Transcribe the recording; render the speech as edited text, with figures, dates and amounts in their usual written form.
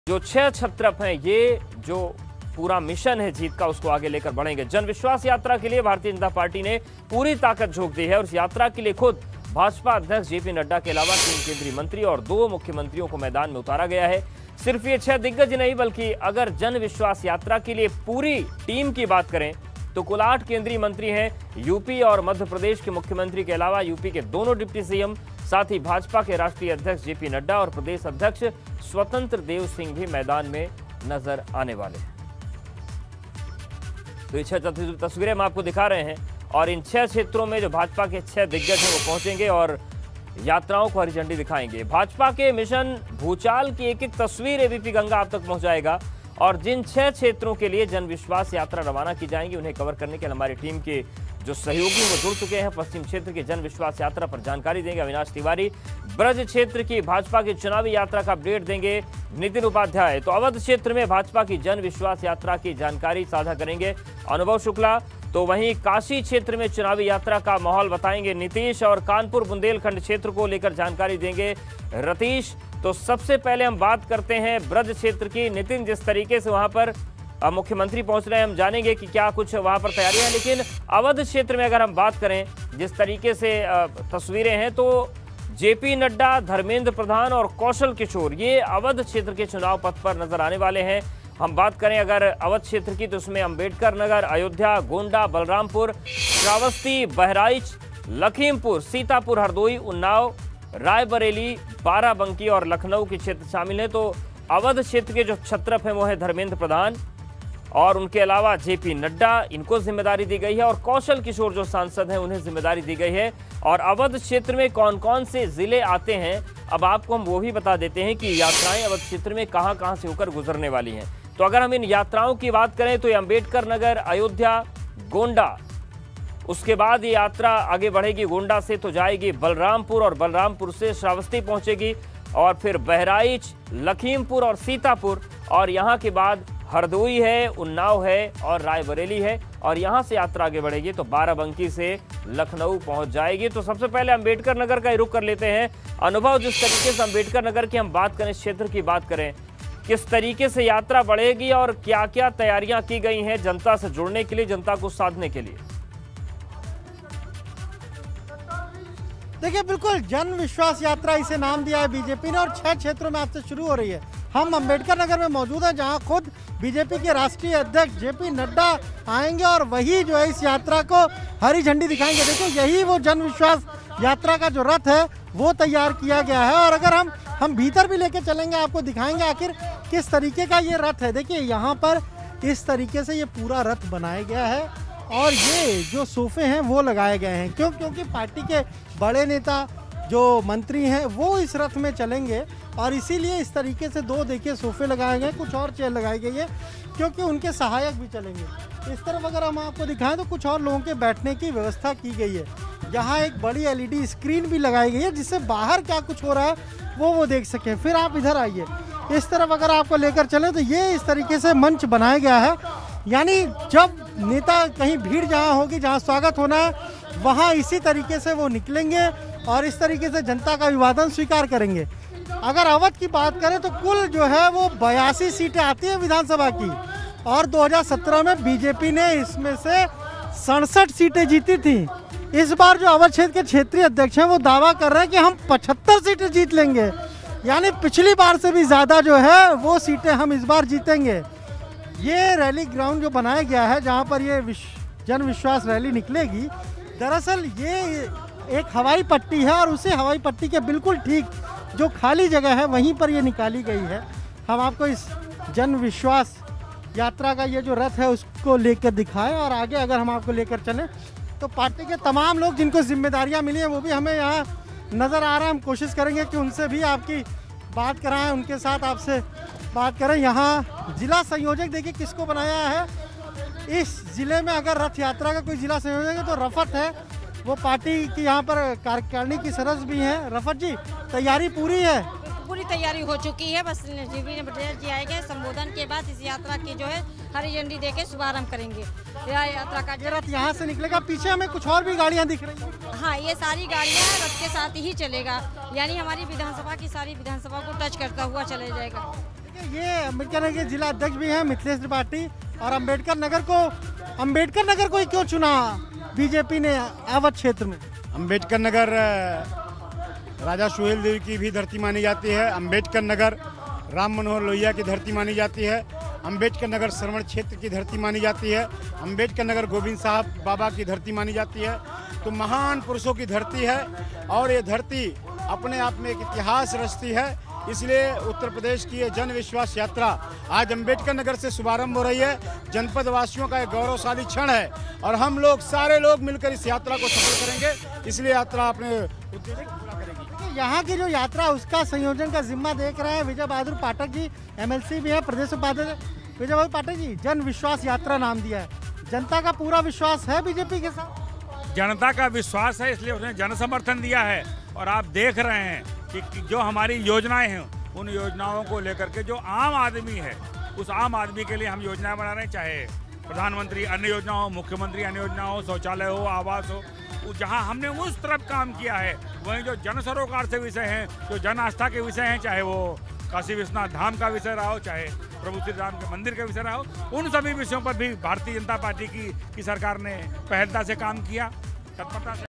जो 6 छत्रप हैं, ये जो पूरा मिशन है जीत का, उसको आगे लेकर बढ़ेंगे। जन विश्वास यात्रा के लिए भारतीय जनता पार्टी ने पूरी ताकत झोंक दी है और इस यात्रा के लिए खुद भाजपा अध्यक्ष जेपी नड्डा के अलावा 3 केंद्रीय मंत्री और 2 मुख्यमंत्रियों को मैदान में उतारा गया है। सिर्फ ये 6 दिग्गज नहीं, बल्कि अगर जन विश्वास यात्रा के लिए पूरी टीम की बात करें तो कुल 8 केंद्रीय मंत्री हैं। यूपी और मध्य प्रदेश के मुख्यमंत्री के अलावा यूपी के दोनों डिप्टी सीएम, साथ ही भाजपा के राष्ट्रीय अध्यक्ष जेपी नड्डा और प्रदेश अध्यक्ष स्वतंत्र देव सिंह भी मैदान में नजर आने वाले हैं। तो ये 6 तस्वीरें हम आपको दिखा रहे हैं और इन 6 क्षेत्रों में जो भाजपा के 6 दिग्गज हैं वो पहुंचेंगे और यात्राओं को हरी झंडी दिखाएंगे। भाजपा के मिशन भूचाल की एक एक तस्वीर एबीपी गंगा आप तक पहुंचाएगा और जिन 6 क्षेत्रों के लिए जन विश्वास यात्रा रवाना की जाएंगी उन्हें कवर करने के लिए हमारी टीम के जो सहयोगी वो जुड़ चुके हैं। पश्चिम क्षेत्र की जन विश्वास यात्रा पर जानकारी देंगे अविनाश तिवारी, ब्रज क्षेत्र की भाजपा की चुनावी यात्रा का अपडेट देंगे नितिन उपाध्याय, तो अवध क्षेत्र में भाजपा की जन विश्वास यात्रा की जानकारी साझा करेंगे अनुभव शुक्ला, तो वहीं काशी क्षेत्र में चुनावी यात्रा का माहौल बताएंगे नीतीश और कानपुर बुंदेलखंड क्षेत्र को लेकर जानकारी देंगे रतीश। तो सबसे पहले हम बात करते हैं ब्रज क्षेत्र की। नितिन, जिस तरीके से वहां पर मुख्यमंत्री पहुंच रहे हैं, हम जानेंगे कि क्या कुछ वहां पर तैयारियां हैं, लेकिन अवध क्षेत्र में अगर हम बात करें जिस तरीके से तस्वीरें हैं, तो जेपी नड्डा, धर्मेंद्र प्रधान और कौशल किशोर ये अवध क्षेत्र के चुनाव पथ पर नजर आने वाले हैं। हम बात करें अगर अवध क्षेत्र की तो उसमें अंबेडकर नगर, अयोध्या, गोंडा, बलरामपुर, श्रावस्ती, बहराइच, लखीमपुर, सीतापुर, हरदोई, उन्नाव, रायबरेली, बाराबंकी और लखनऊ के क्षेत्र शामिल हैं। तो अवध क्षेत्र के जो छत्रप हैं वो है धर्मेंद्र प्रधान और उनके अलावा जेपी नड्डा, इनको जिम्मेदारी दी गई है और कौशल किशोर जो सांसद हैं उन्हें जिम्मेदारी दी गई है। और अवध क्षेत्र में कौन कौन से जिले आते हैं अब आपको हम वो भी बता देते हैं कि यात्राएं अवध क्षेत्र में कहां कहां से होकर गुजरने वाली हैं। तो अगर हम इन यात्राओं की बात करें तो ये अंबेडकर नगर, अयोध्या, गोंडा, उसके बाद ये यात्रा आगे बढ़ेगी गोंडा से तो जाएगी बलरामपुर और बलरामपुर से श्रावस्ती पहुंचेगी और फिर बहराइच, लखीमपुर और सीतापुर और यहाँ के बाद हरदोई है, उन्नाव है और रायबरेली है और यहाँ से यात्रा आगे बढ़ेगी तो बाराबंकी से लखनऊ पहुंच जाएगी। तो सबसे पहले अंबेडकर नगर का रुख कर लेते हैं। अनुभव, जिस तरीके से अंबेडकर नगर की हम बात करें, क्षेत्र की बात करें, किस तरीके से यात्रा बढ़ेगी और क्या क्या तैयारियां की गई हैं जनता से जुड़ने के लिए, जनता को साधने के लिए? देखिए, बिल्कुल जन विश्वास यात्रा इसे नाम दिया है बीजेपी ने और 6 क्षेत्रों में आज से शुरू हो रही है। हम अंबेडकर नगर में मौजूद हैं जहां खुद बीजेपी के राष्ट्रीय अध्यक्ष जेपी नड्डा आएंगे और वही जो है इस यात्रा को हरी झंडी दिखाएंगे। देखिए, यही वो जन विश्वास यात्रा का जो रथ है वो तैयार किया गया है और अगर हम भीतर भी लेके चलेंगे, आपको दिखाएंगे आखिर किस तरीके का ये रथ है। देखिए, यहाँ पर इस तरीके से ये पूरा रथ बनाया गया है और ये जो सोफे हैं वो लगाए गए हैं क्योंकि पार्टी के बड़े नेता जो मंत्री हैं वो इस रथ में चलेंगे और इसीलिए इस तरीके से 2 देखिए सोफे लगाए गए, कुछ और चेयर लगाई गई है क्योंकि उनके सहायक भी चलेंगे। इस तरफ अगर हम आपको दिखाएं तो कुछ और लोगों के बैठने की व्यवस्था की गई है। यहाँ एक बड़ी LED स्क्रीन भी लगाई गई है जिससे बाहर क्या कुछ हो रहा है वो देख सकें। फिर आप इधर आइए, इस तरफ अगर आपको लेकर चलें तो ये इस तरीके से मंच बनाया गया है, यानी जब नेता कहीं भीड़ जहाँ होगी, जहाँ स्वागत होना है, वहाँ इसी तरीके से वो निकलेंगे और इस तरीके से जनता का अभिवादन स्वीकार करेंगे। अगर अवध की बात करें तो कुल जो है वो 82 सीटें आती हैं विधानसभा की और 2017 में बीजेपी ने इसमें से 67 सीटें जीती थी। इस बार जो अवध क्षेत्र के क्षेत्रीय अध्यक्ष हैं वो दावा कर रहे हैं कि हम 75 सीटें जीत लेंगे, यानी पिछली बार से भी ज़्यादा जो है वो सीटें हम इस बार जीतेंगे। ये रैली ग्राउंड जो बनाया गया है जहाँ पर ये जन विश्वास रैली निकलेगी, दरअसल ये एक हवाई पट्टी है और उसी हवाई पट्टी के बिल्कुल ठीक जो खाली जगह है वहीं पर ये निकाली गई है। हम आपको इस जन विश्वास यात्रा का ये जो रथ है उसको लेकर दिखाएं और आगे अगर हम आपको लेकर चलें तो पार्टी के तमाम लोग जिनको जिम्मेदारियां मिली हैं वो भी हमें यहाँ नज़र आ रहे हैं। हम कोशिश करेंगे कि उनसे भी आपकी बात कराएं, उनके साथ आपसे बात करें। यहाँ जिला संयोजक देखिए किसको बनाया है। इस जिले में अगर रथ यात्रा का कोई जिला संयोजक है तो रफत है, वो पार्टी की यहाँ पर कार्यकारिणी की सदस्य भी हैं। रफत जी, तैयारी पूरी है? पूरी तैयारी हो चुकी है, बस जेपी पटेल जी आएंगे, संबोधन के बाद इस यात्रा की जो है हरी झंडी देके शुभारंभ करेंगे। यात्रा का रथ यहाँ से निकलेगा, पीछे हमें कुछ और भी गाड़ियाँ दिख रही हैं। हाँ, ये सारी गाड़ियाँ रथ के साथ ही चलेगा, यानी हमारी विधानसभा की सारी विधानसभा को टच करता हुआ चले जाएगा। ये अम्बेडकर नगर के जिला अध्यक्ष भी हैं मिथिलेश त्रिपाठी। और अम्बेडकर नगर को ही क्यों चुना बीजेपी ने अवध क्षेत्र में? अम्बेडकर नगर राजा सुहेल देव की भी धरती मानी जाती है। अम्बेडकर नगर राम मनोहर लोहिया की धरती मानी जाती है। अम्बेडकर नगर श्रवण क्षेत्र की धरती मानी जाती है। अम्बेडकर नगर गोविंद साहब बाबा की धरती मानी जाती है। तो महान पुरुषों की धरती है और ये धरती अपने आप में एक इतिहास रचती है। इसलिए उत्तर प्रदेश की ये जन विश्वास यात्रा आज अम्बेडकर नगर से शुभारंभ हो रही है। जनपद वासियों का एक गौरवशाली क्षण है और हम लोग सारे लोग मिलकर इस यात्रा को सफल करेंगे। इसलिए यात्रा अपने उद्देश्य को पूरा करेगी। यहाँ की जो यात्रा उसका संयोजन का जिम्मा देख रहे हैं विजय बहादुर पाठक जी, एमएलसी भी है प्रदेश उपाध्यक्ष। विजय बहादुर पाठक जी, जन विश्वास यात्रा नाम दिया है, जनता का पूरा विश्वास है बीजेपी के साथ? जनता का विश्वास है, इसलिए उसने जन समर्थन दिया है। और आप देख रहे हैं कि जो हमारी योजनाएं हैं उन योजनाओं को लेकर के जो आम आदमी है उस आम आदमी के लिए हम योजनाएं बना रहे हैं, चाहे प्रधानमंत्री अन्य योजना हो, मुख्यमंत्री अन्य योजना हो, शौचालय हो, आवास हो। जहां हमने उस तरफ काम किया है वहीं जो जन सरोकार से विषय हैं, जो जन आस्था के विषय हैं, चाहे वो काशी विश्वनाथ धाम का विषय रहा हो, चाहे प्रभु श्री राम के मंदिर का विषय रहा हो, उन सभी विषयों पर भी भारतीय जनता पार्टी की सरकार ने पहलता से काम किया, तत्परता से।